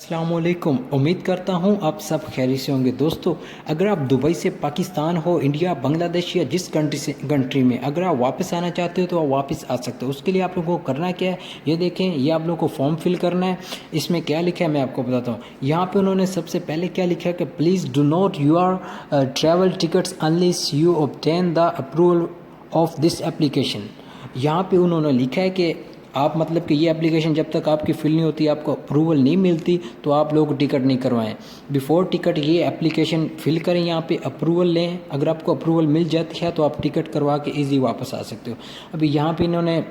अस्सलामुअलैकुम। उम्मीद करता हूँ आप सब खैरियत से होंगे। दोस्तों, अगर आप दुबई से पाकिस्तान हो, इंडिया, बांग्लादेश या जिस कंट्री में अगर आप वापस आना चाहते हो तो आप वापस आ सकते हो। उसके लिए आप लोगों को करना क्या है, ये देखें। ये आप लोगों को फॉर्म फिल करना है। इसमें क्या लिखा है मैं आपको बताता हूँ। यहाँ पे उन्होंने सबसे पहले क्या लिखा है कि please do not your travel tickets unless you obtain the approval of this application. यहाँ पे उन्होंने लिखा है कि आप मतलब कि ये एप्लीकेशन जब तक आपकी फिल नहीं होती, आपको अप्रूवल नहीं मिलती, तो आप लोग टिकट नहीं करवाएं। बिफोर टिकट ये एप्लीकेशन फिल करें, यहाँ पे अप्रूवल लें। अगर आपको अप्रूवल मिल जाती है तो आप टिकट करवा के ईजी वापस आ सकते हो। अभी यहाँ पे इन्होंने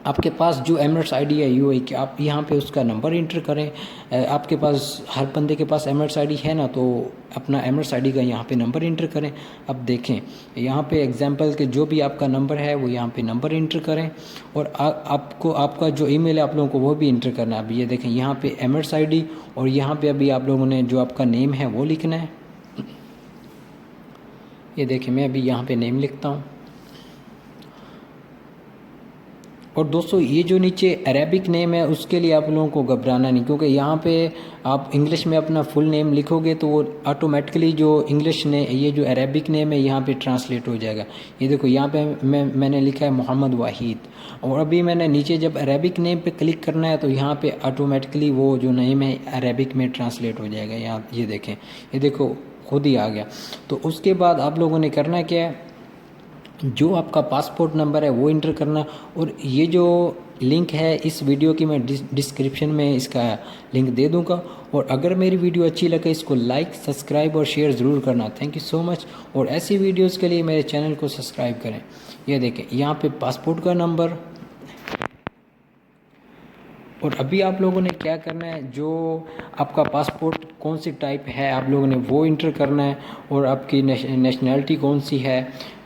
आपके पास जो एमिरेट्स आईडी है यूएई की, आप यहाँ पे उसका नंबर इंटर करें। आपके पास हर बंदे के पास एमिरेट्स आईडी है ना, तो अपना एमिरेट्स आईडी का यहाँ पे नंबर इंटर करें। अब देखें यहाँ पे एग्जांपल के जो भी आपका नंबर है वो यहाँ पे नंबर इंटर करें, और आपको आपका जो ईमेल है आप लोगों को वो भी इंटर करना है। अब ये देखें यहाँ पे एमिरेट्स आईडी, और यहाँ पे अभी आप लोगों ने जो आपका नेम है वो लिखना है। ये देखें मैं अभी यहाँ पे नेम लिखता हूँ। और दोस्तों, ये जो नीचे अरेबिक नेम है उसके लिए आप लोगों को घबराना नहीं, क्योंकि यहाँ पे आप इंग्लिश में अपना फुल नेम लिखोगे तो वो ऑटोमेटिकली जो इंग्लिश ने ये जो अरेबिक नेम है यहाँ पे ट्रांसलेट हो जाएगा। ये देखो यहाँ पे मैंने लिखा है मोहम्मद वाहिद, और अभी मैंने नीचे जब अरेबिक नेम पे क्लिक करना है तो यहाँ पे ऑटोमेटिकली वो जो नेम है अरेबिक में ट्रांसलेट हो जाएगा। यहाँ ये देखें, ये देखो खुद ही आ गया। तो उसके बाद आप लोगों ने करना क्या है, जो आपका पासपोर्ट नंबर है वो इंटर करना। और ये जो लिंक है इस वीडियो की मैं डिस्क्रिप्शन में इसका लिंक दे दूंगा। और अगर मेरी वीडियो अच्छी लगे इसको लाइक, सब्सक्राइब और शेयर ज़रूर करना। Thank you so much. और ऐसी वीडियोस के लिए मेरे चैनल को सब्सक्राइब करें। ये देखें यहाँ पे पासपोर्ट का नंबर। और अभी आप लोगों ने क्या करना है, जो आपका पासपोर्ट कौन सी टाइप है आप लोगों ने वो इंटर करना है, और आपकी नेशनैलिटी कौन सी है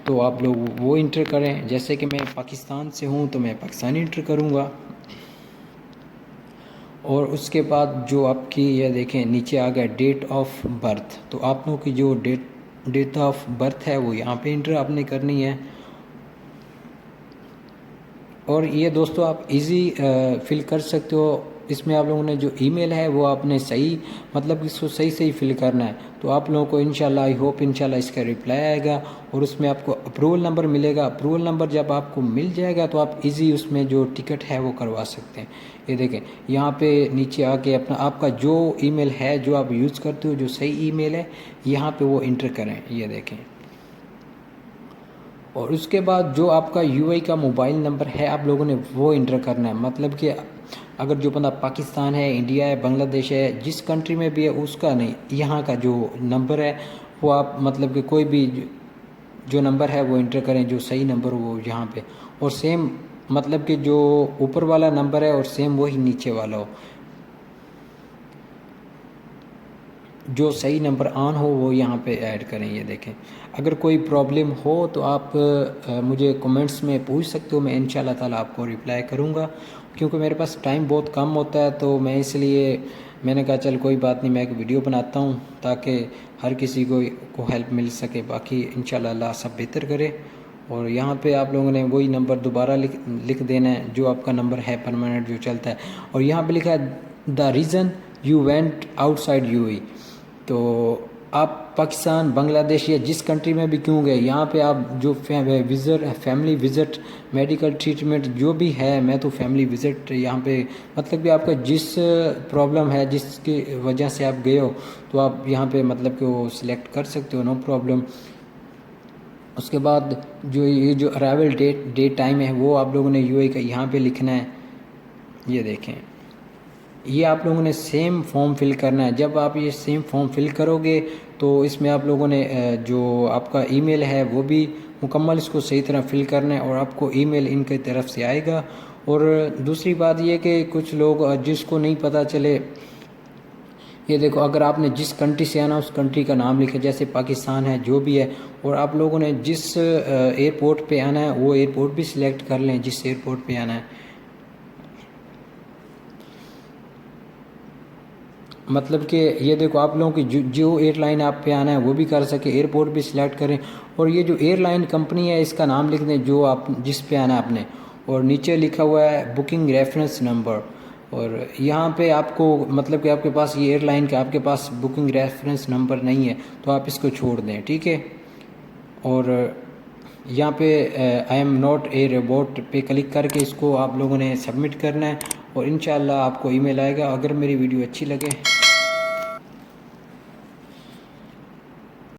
तो आप लोग वो इंटर करें। जैसे कि मैं पाकिस्तान से हूँ तो मैं पाकिस्तानी इंटर करूँगा। और उसके बाद जो आपकी ये देखें नीचे आ गया डेट ऑफ बर्थ, तो आप लोगों की जो डेट ऑफ बर्थ है वो यहाँ पे इंटर आपने करनी है। और ये दोस्तों आप इजी फिल कर सकते हो। इसमें आप लोगों ने जो ईमेल है वो आपने सही मतलब इसको सही फिल करना है। तो आप लोगों को इंशाल्लाह, आई होप इंशाल्लाह इसका रिप्लाई आएगा, और उसमें आपको अप्रूवल नंबर मिलेगा। अप्रूवल नंबर जब आपको मिल जाएगा तो आप इजी उसमें जो टिकट है वो करवा सकते हैं। ये देखें यहाँ पे नीचे आके अपना आपका जो ईमेल है जो आप यूज़ करते हो, जो सही ईमेल है यहाँ पे वो इंटर करें। ये देखें, और उसके बाद जो आपका यूएई का मोबाइल नंबर है आप लोगों ने वो इंटर करना है। मतलब कि अगर जो बंदा पाकिस्तान है, इंडिया है, बांग्लादेश है, जिस कंट्री में भी है उसका नहीं, यहाँ का जो नंबर है वो आप मतलब कि कोई भी जो नंबर है वो इंटर करें, जो सही नंबर हो वो यहाँ पे। और सेम मतलब कि जो ऊपर वाला नंबर है और सेम वही नीचे वाला हो, जो सही नंबर ऑन हो वो यहाँ पे ऐड करें। ये देखें, अगर कोई प्रॉब्लम हो तो आप मुझे कमेंट्स में पूछ सकते हो। मैं इंशाल्लाह ताला आपको रिप्लाई करूँगा, क्योंकि मेरे पास टाइम बहुत कम होता है, तो मैं इसलिए मैंने कहा चल कोई बात नहीं, मैं एक वीडियो बनाता हूँ ताकि हर किसी को हेल्प मिल सके। बाकी इंशाल्लाह अल्लाह सब बेहतर करे। और यहाँ पे आप लोगों ने वही नंबर दोबारा लिख देना है जो आपका नंबर है परमानेंट जो चलता है। और यहाँ पे लिखा है the reason you went outside UAE. तो आप पाकिस्तान, बांग्लादेश या जिस कंट्री में भी क्यों गए, यहाँ पे आप जो फैमिली विज़िट, मेडिकल ट्रीटमेंट जो भी है, मैं तो फैमिली विज़िट यहाँ पे मतलब कि आपका जिस प्रॉब्लम है जिसकी वजह से आप गए हो तो आप यहाँ पे मतलब कि वो सिलेक्ट कर सकते हो, नो प्रॉब्लम। उसके बाद जो ये जो अराइवल डेट टाइम है वो आप लोगों ने यूएई का यहाँ पे लिखना है। ये देखें, ये आप लोगों ने सेम फॉर्म फिल करना है। जब आप ये सेम फॉर्म फिल करोगे तो इसमें आप लोगों ने जो आपका ईमेल है वो भी मुकम्मल इसको सही तरह फिल करना है, और आपको ईमेल इनकी तरफ से आएगा। और दूसरी बात ये कि कुछ लोग जिसको नहीं पता चले, ये देखो अगर आपने जिस कंट्री से आना उस कंट्री का नाम लिखा, जैसे पाकिस्तान है जो भी है, और आप लोगों ने जिस एयरपोर्ट पे आना है वो एयरपोर्ट भी सिलेक्ट कर लें जिस एयरपोर्ट पे आना है। मतलब कि ये देखो आप लोगों की जो एयरलाइन आप पे आना है वो भी कर सके, एयरपोर्ट भी सिलेक्ट करें। और ये जो एयरलाइन कंपनी है इसका नाम लिख दें जो आप जिस पे आना है आपने। और नीचे लिखा हुआ है बुकिंग रेफरेंस नंबर, और यहाँ पे आपको मतलब कि आपके पास ये एयरलाइन का आपके पास बुकिंग रेफरेंस नंबर नहीं है तो आप इसको छोड़ दें, ठीक है। और यहाँ पे I am not a robot पे क्लिक करके इसको आप लोगों ने सबमिट करना है और इंशाल्लाह आपको ईमेल आएगा। अगर मेरी वीडियो अच्छी लगे